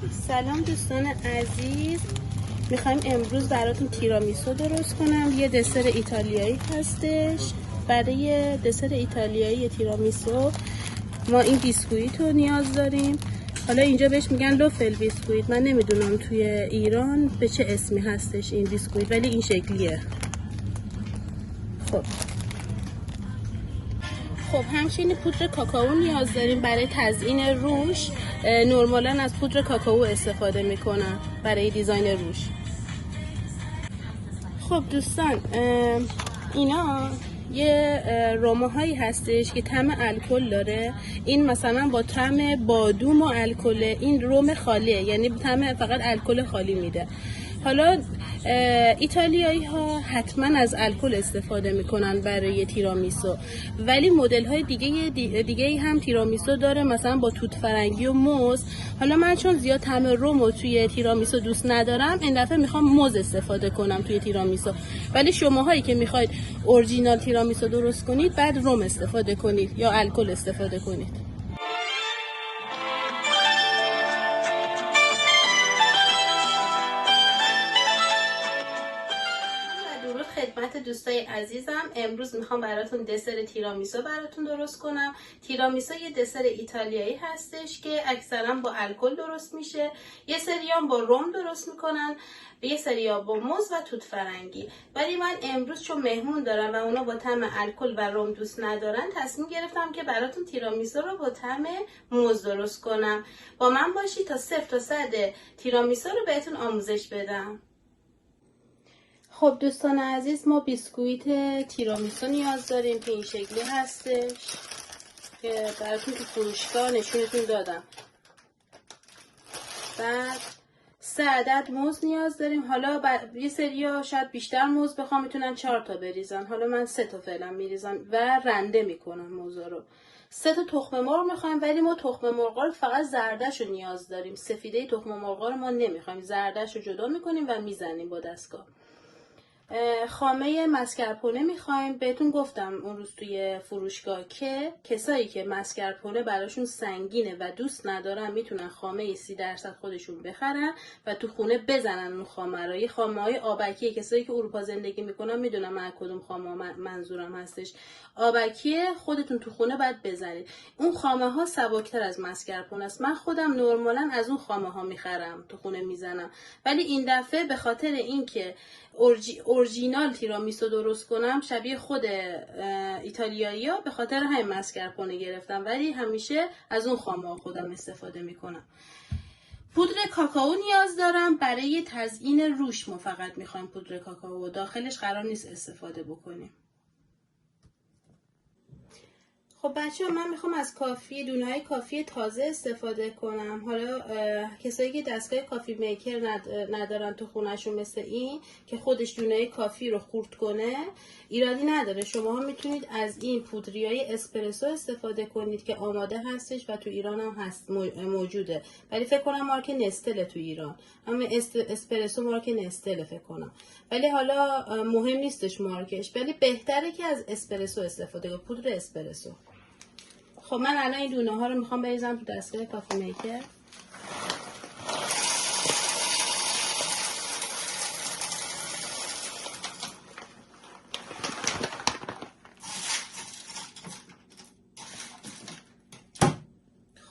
سلام دوستان عزیز، میخوایم امروز براتون تیرامیسو درست کنم. یه دسر ایتالیایی هستش. برای دسر ایتالیایی تیرامیسو ما این بیسکویت رو نیاز داریم. حالا اینجا بهش میگن لوفل بیسکویت، من نمیدونم توی ایران به چه اسمی هستش این بیسکویت، ولی این شکلیه. خب همچنین پودر کاکائو نیاز داریم برای تزیین روش. نرمالا از پودر کاکائو استفاده میکنم برای دیزاین روش. خب دوستان، اینا یه روماهایی هستش که طعم الکل داره. این مثلا با طعم بادوم و الکل، این روم خالیه، یعنی طعم فقط الکل خالی میده. حالا ایتالیایی ها حتما از الکل استفاده میکنن برای تیرامیسو، ولی مدل های دیگه هم تیرامیسو داره، مثلا با توت فرنگی و موز. حالا من چون زیاد طعم رومو توی تیرامیسو دوست ندارم، این دفعه میخوام موز استفاده کنم توی تیرامیسو. ولی شماهایی که میخواید اورجینال تیرامیسو درست کنید، بعد روم استفاده کنید یا الکل استفاده کنید. خدمت دوستای عزیزم، امروز میخوام براتون دسر تیرامیسو براتون درست کنم. تیرامیسو یه دسر ایتالیایی هستش که اکثرا با الکل درست میشه. یه سریام با روم درست میکنن، یه سریا با موز و توت فرنگی. ولی من امروز چون مهمون دارم و اونا با طعم الکل و روم دوست ندارن، تصمیم گرفتم که براتون تیرامیسو رو با طعم موز درست کنم. با من باشید تا 0 تا 100 تیرامیسو رو بهتون آموزش بدم. خب دوستان عزیز، ما بیسکویت تیرامیسو نیاز داریم که این شکلی هستش که براتون تو فروشگاه نشونتون دادم. بعد 3 عدد موز نیاز داریم. حالا یه سریا شاید بیشتر موز بخوام میتونن 4 تا بریزن، حالا من 3 تا فعلا میریزم و رنده میکنم موزا رو. 3 تا تخم مرغ میخوایم، ولی ما تخم مرغ رو فقط زردش رو نیاز داریم، سفیده تخم مرغ رو ما نمیخوایم، زردش رو جدا میکنیم و میزنیم با دستگاه. خامه مسکرپونه میخوایم. بهتون گفتم اون روز توی فروشگاه که کسایی که مسکرپونه براشون سنگینه و دوست ندارن میتونن خامه 30% خودشون بخرن و تو خونه بزنن اون خامه رو. یه خامه های آبکیه، کسایی که اروپا زندگی میکنن میدونن من کدوم خامه منظورم هستش. آبکیه، خودتون تو خونه باید بزنید. اون خامه ها سبکتر از مسکرپونه است. من خودم نرمالا از اون خامه ها میخرم تو خونه میزنم، ولی این دفعه به خاطر اینکه اورجینال تیرامیسو درست کنم شبیه خود ایتالیایی‌ها، به خاطر همین مسکرپونه گرفتم، ولی همیشه از اون خامه خودم استفاده میکنم. پودر کاکائو نیاز دارم برای تزیین روش. ما فقط میخوایم پودر کاکائو، داخلش قرار نیست استفاده بکنیم. خب بچه، من میخوام از دونه‌های کافی تازه استفاده کنم. حالا کسایی که دستگاه کافی میکر ندارن تو خونهشون، مثل این که خودش دونه کافی رو خورد کنه، ایرادی نداره. شما هم میتونید از این پودریای اسپرسو استفاده کنید که آماده هستش و تو ایران هم هست، موجوده. ولی فکر کنم مارک نستله تو ایران، همه اسپرسو مارک نستله فکر کنم. ولی حالا مهم نیستش مارکش، ولی بهتره که از اسپرسو استفاده کنید، پودر اسپرسو. خب من الان این دونه ها رو میخوام بریزم تو دستگاه کافی میکر.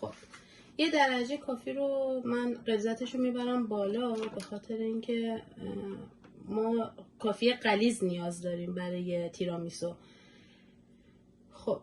خب یه درجه کافی رو من غلظتش رو میبرم بالا، به خاطر اینکه ما کافی غلیظ نیاز داریم برای تیرامیسو. خب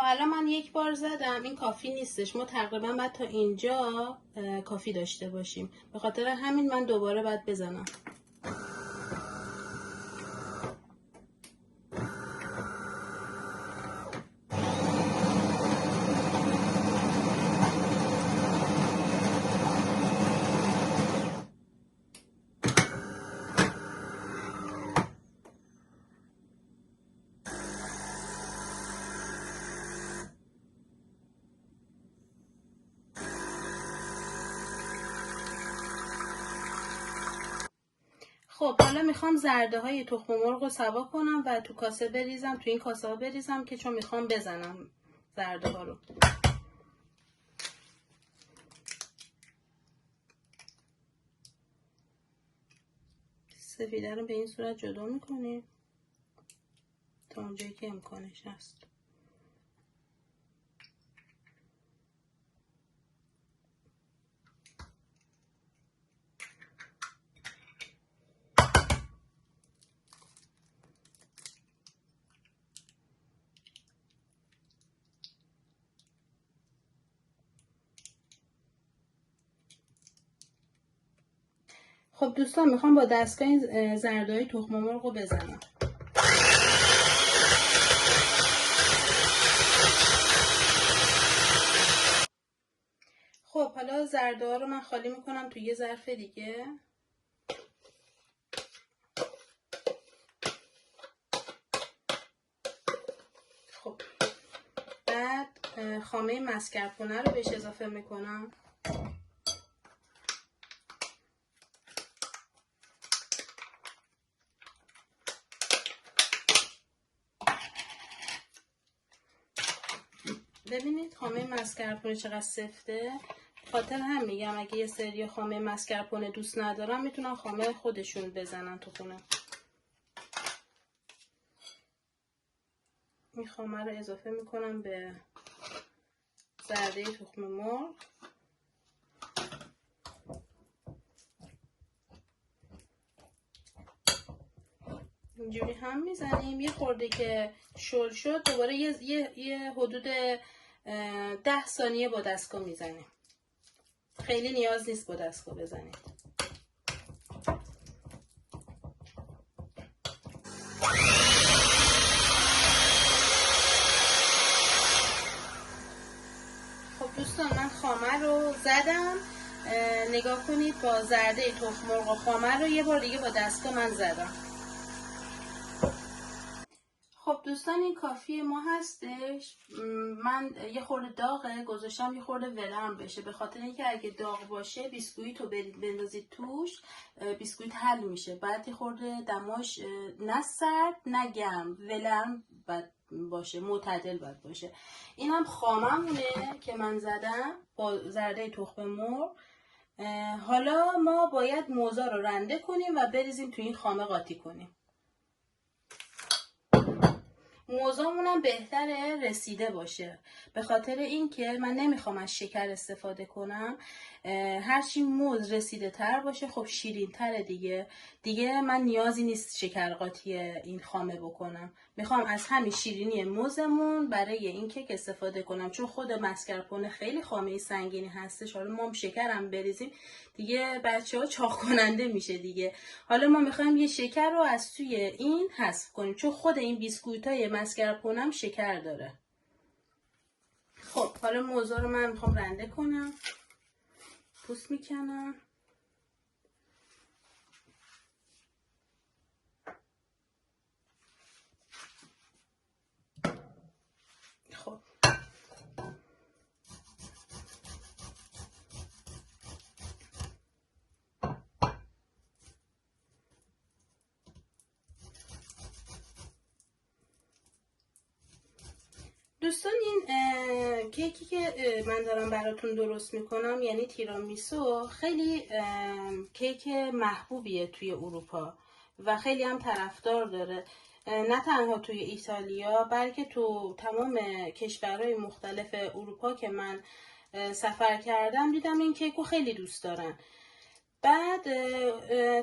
الان من یک بار زدم، این کافی نیستش، ما تقریبا باید تا اینجا کافی داشته باشیم، به خاطر همین من دوباره باید بزنم. خب حالا میخوام زرده های تخم مرغ رو سوا کنم و تو کاسه بریزم، تو این کاسه ها بریزم که چون میخوام بزنم زرده ها رو. سفیده رو به این صورت جدا میکنیم تا اونجایی که امکانش هست. خب دوستان میخوام با دستگاه این زردهای تخم مرغ رو بزنم. خب حالا زرده ها رو من خالی میکنم توی یه ظرف دیگه. خب بعد خامه مسکرپونه رو بهش اضافه میکنم. ببینید خامه مسکرپونه چقدر سفته. خاطر هم میگم اگه یه سری خامه مسکرپونه دوست ندارم میتونن خامه خودشون بزنن تو خونه. این خامه رو اضافه میکنم به زرده تخم مرغ. اینجوری هم میزنیم. یه خورده که شل شد دوباره یه حدود 10 ثانیه با دستگاه میزنیم. خیلی نیاز نیست با دستگاه بزنید. خب دوستان من خامه رو زدم. نگاه کنید با زرده تخم مرغ و خامه رو یه بار دیگه با دستگاه من زدم. خب دوستان این کافی ما هستش. من یه خورده داغه گذاشتم یه خورده ولرم بشه، به خاطر اینکه اگه داغ باشه بیسکویت رو بندازید توش بیسکویت حل میشه. بعد یه خورده دماش نه سرد نه گرم، ولرم باشه، معتدل باید باشه. این هم خاممونه که من زدم با زرده تخم مرغ. حالا ما باید موزا رو رنده کنیم و بریزیم تو این خامه قاطی کنیم. موزامون هم بهتره رسیده باشه، به خاطر اینکه من نمیخوام از شکر استفاده کنم. هرچی موز رسیده تر باشه خب شیرین تره دیگه من نیازی نیست شکر قاطی این خامه بکنم. میخوام از همین شیرینی موزمون برای این کیک استفاده کنم، چون خود مسکرپونه خیلی خامه سنگینی هستش. حالا ما شکرم بریزیم دیگه بچه‌ها چاق کننده میشه دیگه. حالا ما میخوایم یه شکر رو از توی این حذف کنیم، چون خود این بیسکویتای مسکرپونه هم شکر داره. خب حالا موزا رو من میخوام رنده کنم. پوست میکنم. خب دوستان این کیکی که من دارم براتون درست میکنم یعنی تیرامیسو خیلی کیک محبوبیه توی اروپا و خیلی هم طرفدار داره. نه تنها توی ایتالیا بلکه تو تمام کشورهای مختلف اروپا که من سفر کردم دیدم این کیکو خیلی دوست دارن. بعد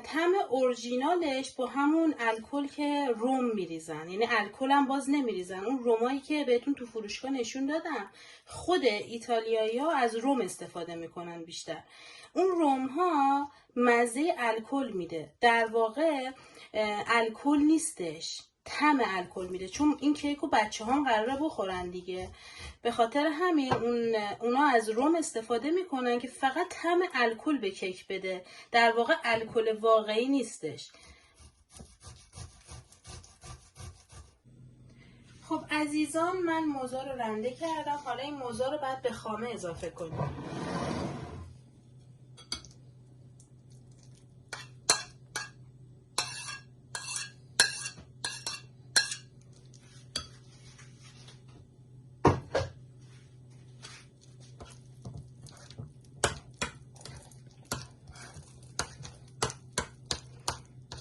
طعم اورجینالش با همون الکل که روم میریزن، یعنی الکل هم باز نمیریزن، اون رومایی که بهتون تو فروشگاه نشون دادم خود ایتالیایی‌ها از روم استفاده میکنن بیشتر. اون روم ها مزه الکل میده، در واقع الکل نیستش، طعم الکل میده، چون این کیکو بچه هم قراره بخورن دیگه، به خاطر همین اونا از روم استفاده میکنن که فقط طعم الکل به کیک بده، در واقع الکل واقعی نیستش. خب عزیزان، من موزا رو رنده کردم، حالا این موزا رو بعد به خامه اضافه کنیم.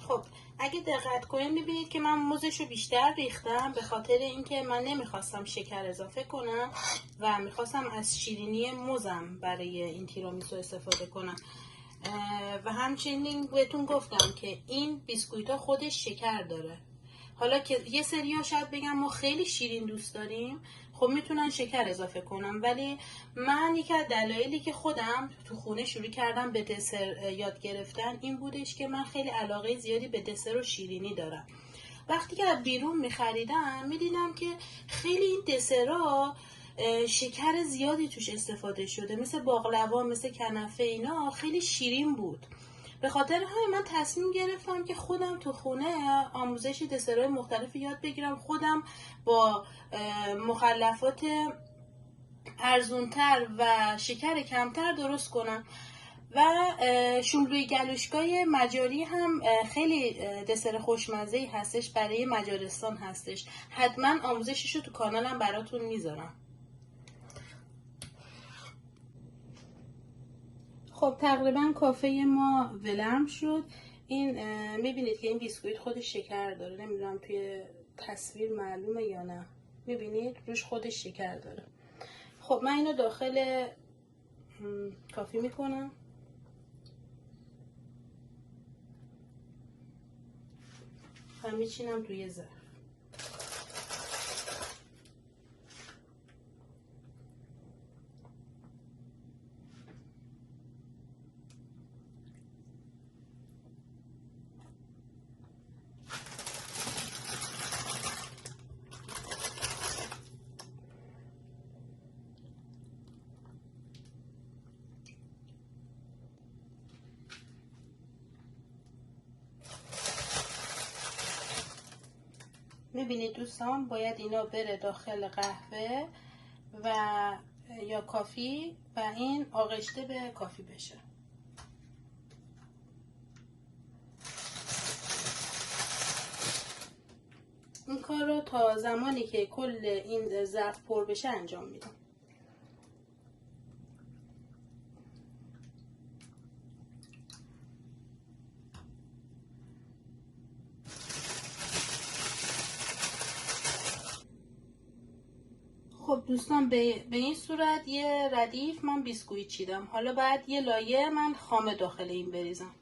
خب اگه دقت کنید میبینید که من موزش رو بیشتر ریختم، به خاطر اینکه من نمیخواستم شکر اضافه کنم و میخواستم از شیرینی موزم برای این تیرامیسو استفاده کنم. و همچنین بهتون گفتم که این بیسکویت ها خودش شکر داره. حالا که یه سریا شاید بگم ما خیلی شیرین دوست داریم، خب میتونن شکر اضافه کنم، ولی من یکی از دلایلی که خودم تو خونه شروع کردم به دسر یاد گرفتن این بودش که من خیلی علاقه زیادی به دسر و شیرینی دارم. وقتی که از بیرون میخریدم میدیدم که خیلی این دسرها شکر زیادی توش استفاده شده، مثل باقلوا، مثل کنفه، اینا خیلی شیرین بود. به خاطر همین من تصمیم گرفتم که خودم تو خونه آموزش دسرهای مختلف یاد بگیرم، خودم با مخلفات ارزونتر و شکر کمتر درست کنم. و شوملوی گلوشگای مجاری هم خیلی دسر خوشمزه‌ای هستش، برای مجارستان هستش، حتما آموزشش رو تو کانالم براتون میذارم. خب تقریبا کافه ما ولرم شد. این میبینید که این بیسکویت خودش شکر داره، نمیدونم توی تصویر معلومه یا نه، میبینید روش خودش شکر داره. خب من اینو داخل کافی میکنم. و میچینم توی ظرف. میبینید دوستان، باید اینا بره داخل قهوه و یا کافی و این آغشته به کافی بشه. این کار رو تا زمانی که کل این ظرف پر بشه انجام میدم. خب دوستان، به این صورت یه ردیف من بیسکویت چیدم. حالا بعد یه لایه من خامه داخل این بریزم.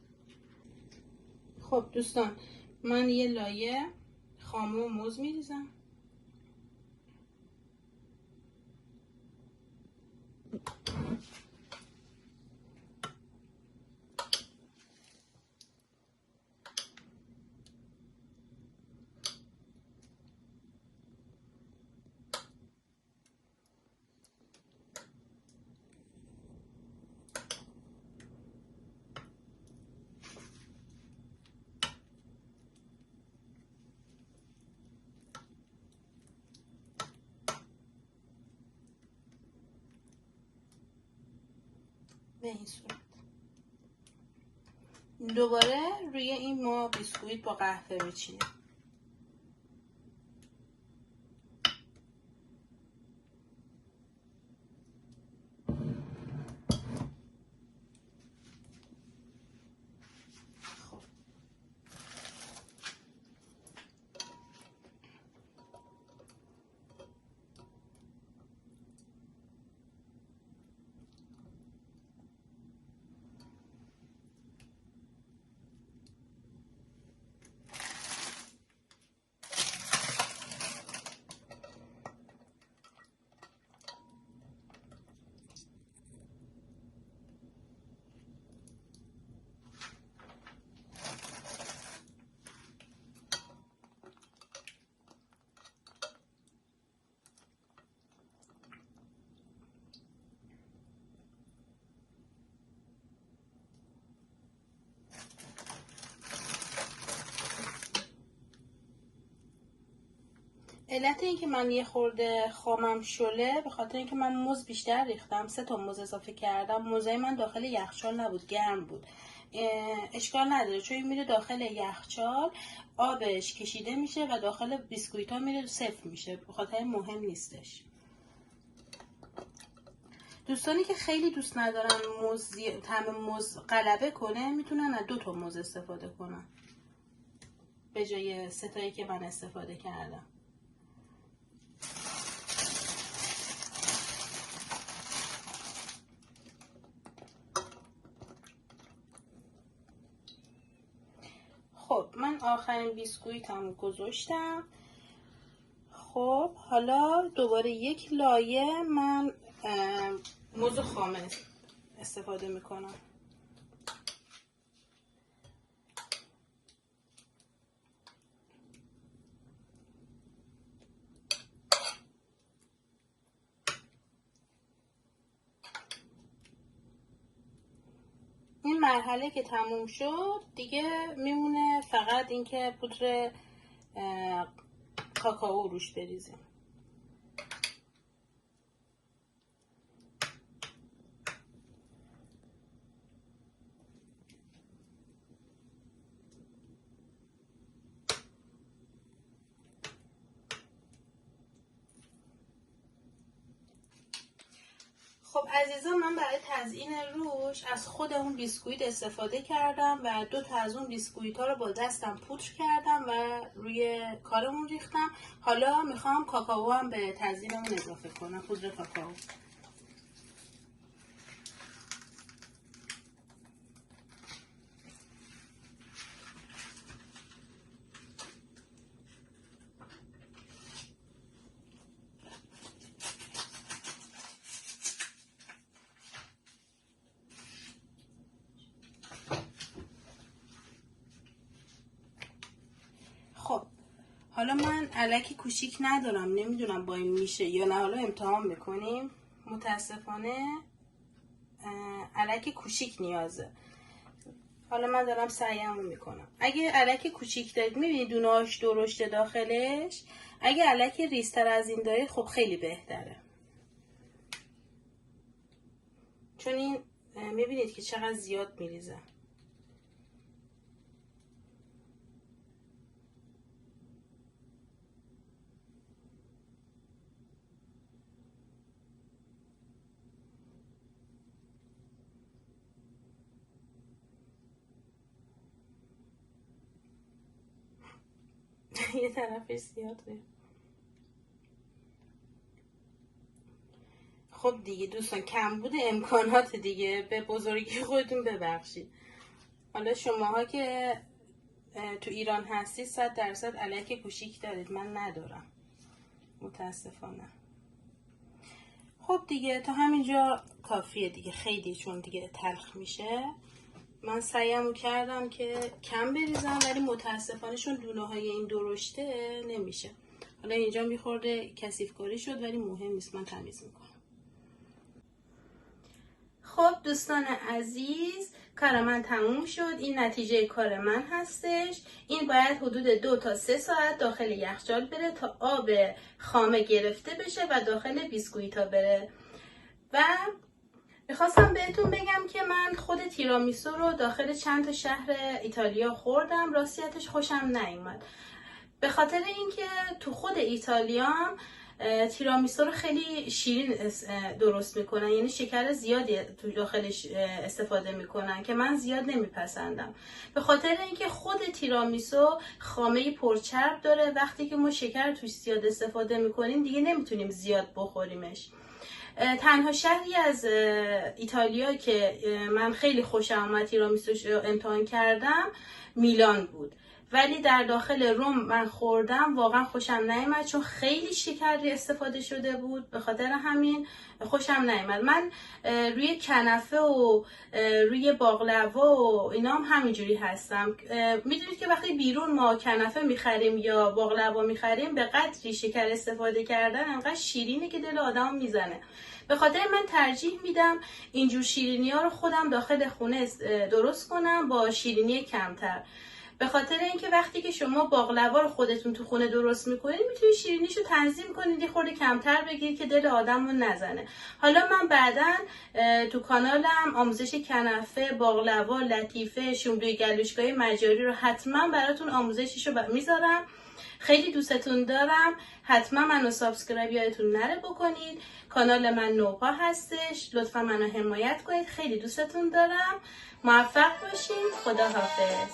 خب دوستان، من یه لایه خامه و موز میریزم. به این صورت دوباره روی این ما بیسکویت با قهوه میچینیم. علت این که من یه خورده خامم شله به خاطر اینکه من موز بیشتر ریختم، 3 تا موز اضافه کردم. موزای من داخل یخچال نبود، گرم بود. اشکال نداره چون این میره داخل یخچال، آبش کشیده میشه و داخل بیسکویت ها میره صفر میشه، به خاطر مهم نیستش. دوستانی که خیلی دوست ندارن طعم موز غلبه کنه میتونن از 2 تا موز استفاده کنن به جای 3 تایی که من استفاده کردم. خب من آخرین بیسکویتم گذاشتم. خب حالا دوباره یک لایه من موز خامه استفاده میکنم. این مرحله که تموم شد دیگه میمونه فقط اینکه پودر کاکائو روش بریزیم. خب عزیزان، من برای تزیین روش از خود اون بیسکویت استفاده کردم و 2 تا از اون بیسکویت ها رو با دستم پودر کردم و روی کارمون ریختم. حالا میخوام کاکائو هم به تزیینمون اضافه کنم، پودر کاکائو. خب حالا من الکی کوچیک ندارم، نمیدونم با این میشه یا نه، حالا امتحان میکنیم. متاسفانه الکی کوچیک نیازه. حالا من دارم سعیمو میکنم. اگه الکی کوچیک دارید، میبینید دونه‌هاش درشته داخلش، اگه الکی ریزتر از این دارید خب خیلی بهتره، چون این میبینید که چقدر زیاد میریزه. یه طرفش زیاده. خب دیگه دوستان، کمبود امکانات دیگه، به بزرگی خودتون ببخشید. حالا شماها که تو ایران هستید 100% الکی کوچیک دارید، من ندارم متاسفانه. خب دیگه تا همینجا کافیه دیگه، خیلی چون دیگه تلخ میشه. من سعیمو کردم که کم بریزم ولی متاسفانه چون دونه های این درشته نمیشه. حالا اینجا میخورده کثیف کاری شد ولی مهم نیست، من تمیز میکنم. خب دوستان عزیز، کار من تموم شد. این نتیجه کار من هستش. این باید حدود 2 تا 3 ساعت داخل یخچال بره تا آب خامه گرفته بشه و داخل بیسکویتا بره. و میخواستم بهتون بگم که من خود تیرامیسو رو داخل چند تا شهر ایتالیا خوردم، راستیتش خوشم نیومد، به خاطر اینکه تو خود ایتالیا هم تیرامیسو رو خیلی شیرین درست میکنن، یعنی شکر زیادی تو داخلش استفاده میکنن که من زیاد نمیپسندم، به خاطر اینکه خود تیرامیسو خامه پرچرب داره. وقتی که ما شکر توش زیاد استفاده میکنیم دیگه نمیتونیم زیاد بخوریمش. تنها شهری از ایتالیا که من خیلی خوشم اومد تیرامیسوش رو امتحان کردم میلان بود، ولی در داخل روم من خوردم واقعا خوشم نیامد چون خیلی شکری استفاده شده بود، به خاطر همین خوشم نیامد. من روی کنفه و روی باقلوا و اینا هم همینجوری هستم. میدونید که وقتی بیرون ما کنفه میخریم یا باقلوا میخریم به قدری شکر استفاده کردن انقدر شیرینه که دل آدم میزنه. به خاطر من ترجیح میدم اینجور شیرینی ها رو خودم داخل خونه درست کنم با شیرینی کمتر. به خاطر اینکه وقتی که شما باقلوا رو خودتون تو خونه درست میکنید میتونید شیرینیشو تنظیم کنید، یه خورده کمتر بگیرید که دل آدمو نزنه. حالا من بعداً تو کانالم آموزش کنفه، باقلوا، لطیفه، شوملوی گلوشگاهی مجاری رو حتما براتون آموزششو میذارم. خیلی دوستتون دارم. حتما منو سابسکرایب یادتون نره بکنید. کانال من نوپا هستش. لطفا منو حمایت کنید. خیلی دوستتون دارم. موفق باشین. خداحافظ.